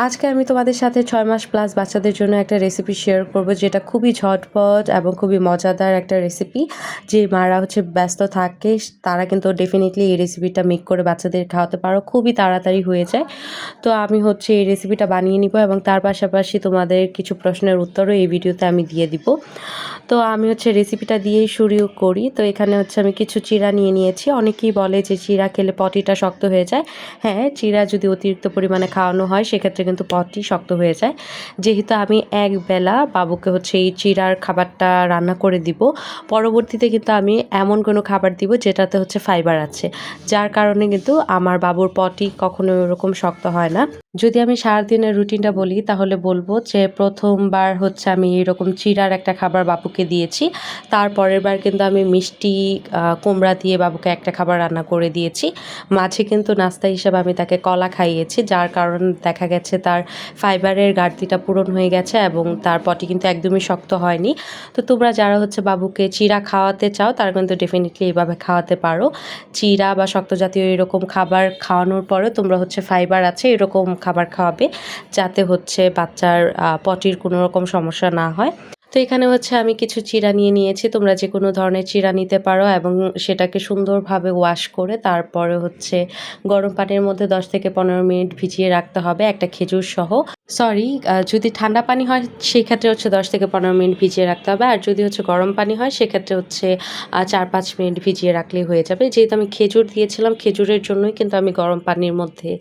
আজকে আমি তোমাদের সাথে ৬ মাস প্লাস বাচ্চাদের জন্য একটা রেসিপি শেয়ার করব, যেটা খুবই ঝটপট এবং খুবই মজাদার একটা রেসিপি। যে মারা ব্যস্ত থাকে তারা কিন্তু ডেফিনিটলি এই রেসিপিটা মেক করে বাচ্চাদের খাওয়াতে পারো, খুবই তাড়াতাড়ি হয়ে যায়। তো আমি এই রেসিপিটা বানিয়ে নিব এবং তার পাশাপাশি তোমাদের কিছু প্রশ্নের উত্তরও এই ভিডিওতে আমি দিয়ে দিব। তো আমি রেসিপিটা দিয়েই শুরু করি। তো এখানে আমি কিছু চিড়া নিয়ে নিয়েছি। অনেকেই বলে যে চিড়া খেলে পটিটা শক্ত হয়ে যায়। হ্যাঁ, চিড়া যদি অতিরিক্ত পরিমাণে খাওয়ানো হয় সেক্ষেত্রে কিন্তু পটি শক্ত হয়ে যায়। যেহেতু আমি একবেলা বাবুকে এই চিড়ার খাবারটা রান্না করে দিব, পরবর্তীতে কিন্তু আমি এমন কোনো খাবার দিব যেটাতে ফাইবার আছে, যার কারণে কিন্তু আমার বাবুর পটি কখনো ওরকম শক্ত হয় না। যদি আমি সারাদিনের রুটিনটা বলি তাহলে বলবো যে প্রথমবার আমি এরকম চিড়ার একটা খাবার বাবুকে দিয়েছি। তারপরের বার কিন্তু আমি মিষ্টি কুমড়া দিয়ে বাবুকে একটা খাবার রান্না করে দিয়েছি। মাঝে কিন্তু নাস্তা হিসেবে আমি তাকে কলা খাইয়েছি, যার কারণ দেখা গেছে তার ফাইবারের ঘাটতিটা পূরণ হয়ে গেছে এবং তার পটি কিন্তু একদমই শক্ত হয়নি। তো তোমরা যারা বাবুকে চিড়া খাওয়াতে চাও তারা কিন্তু ডেফিনেটলি এইভাবে খাওয়াতে পারো। চিড়া বা শক্ত জাতীয় এরকম খাবার খাওয়ানোর পরে তোমরা ফাইবার আছে এরকম খাবার খাওয়াবে, যাতে বাচ্চার পটির কোনো রকম সমস্যা না হয়। তো এখানে আমি কিছু চিড়া নিয়ে নিয়েছি। তোমরা যে কোনো ধরনের চিড়া নিতে পারো এবং সেটাকে সুন্দরভাবে ওয়াশ করে তারপরে গরম পানির মধ্যে 10 থেকে 15 মিনিট ভিজিয়ে রাখতে হবে, একটা খেজুর সহ। সরি, যদি ঠান্ডা পানি হয় সেক্ষেত্রে 10 থেকে 15 মিনিট ভিজিয়ে রাখতে হবে, আর যদি গরম পানি হয় সেক্ষেত্রে 4-5 মিনিট ভিজিয়ে রাখলেই হয়ে যাবে। যেহেতু আমি খেজুর দিয়েছিলাম, খেজুরের জন্যই কিন্তু আমি গরম পানির মধ্যে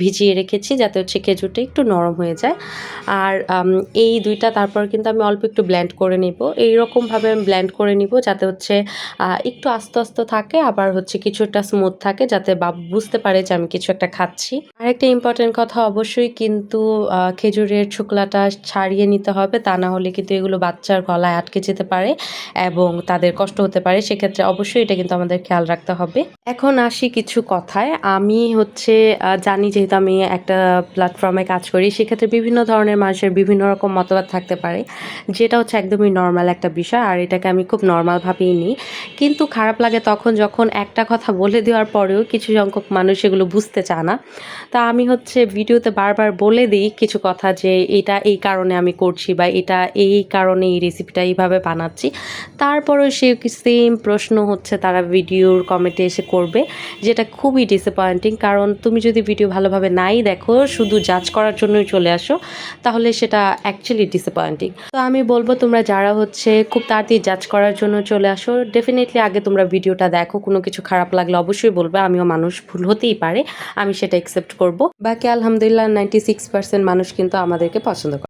ভিজিয়ে রেখেছি, যাতে খেজুরটা একটু নরম হয়ে যায়। আর এই দুইটা তারপর কিন্তু আমি অল্প একটু ব্লেন্ড করে নিব। এইরকমভাবে আমি ব্লেন্ড করে নিব যাতে একটু আস্তে আস্তে থাকে, আবার কিছুটা স্মুথ থাকে, যাতে বাবু বুঝতে পারে যে আমি কিছু একটা খাচ্ছি। আরেকটা ইম্পর্টেন্ট কথা, অবশ্যই কিন্তু খেজুরের ছোকলাটা ছাড়িয়ে নিতে হবে, তা না হলে কিন্তু এগুলো বাচ্চার গলায় আটকে যেতে পারে এবং তাদের কষ্ট হতে পারে। সেক্ষেত্রে অবশ্যই এটা কিন্তু আমাদের খেয়াল রাখতে হবে। এখন আসি কিছু কথায়। আমি জানি, যেহেতু আমি একটা প্ল্যাটফর্মে কাজ করি, সেক্ষেত্রে বিভিন্ন ধরনের মানুষের বিভিন্ন রকম মতবাদ থাকতে পারে, যেটা একদমই নর্মাল একটা বিষয়, আর এটাকে আমি খুব নর্মালভাবেই নিই। কিন্তু খারাপ লাগে তখন যখন একটা কথা বলে দেওয়ার পরেও কিছু সংখ্যক মানুষ এগুলো বুঝতে চায় না। তা আমি ভিডিওতে বারবার বলে দিই কিছু কথা, যে এটা এই কারণে আমি করছি বা এটা এই কারণে এই রেসিপিটা এইভাবে বানাচ্ছি। তারপরেও সে সেম প্রশ্ন তারা ভিডিওর কমেন্টে এসে করবে, যেটা খুবই ডিসঅ্যাপয়েন্টিং। কারণ তুমি যদি ভিডিও ভালোভাবে নাই দেখো, শুধু জাজ করার জন্যই চলে আসো, তাহলে সেটা অ্যাকচুয়ালি ডিসঅ্যাপয়েন্টিং। তো আমি বলবো, তোমরা যারা খুব তাড়াতাড়ি জাজ করার জন্য চলে আসো, ডেফিনেটলি আগে তোমরা ভিডিওটা দেখো। কোনো কিছু খারাপ লাগলে অবশ্যই বলবে, আমিও মানুষ, ভুল হতেই পারে, আমি সেটা অ্যাকসেপ্ট করব। বাকি আলহামদুলিল্লাহ 96% মানুষ কিন্তু আমাদেরকে পছন্দ করে।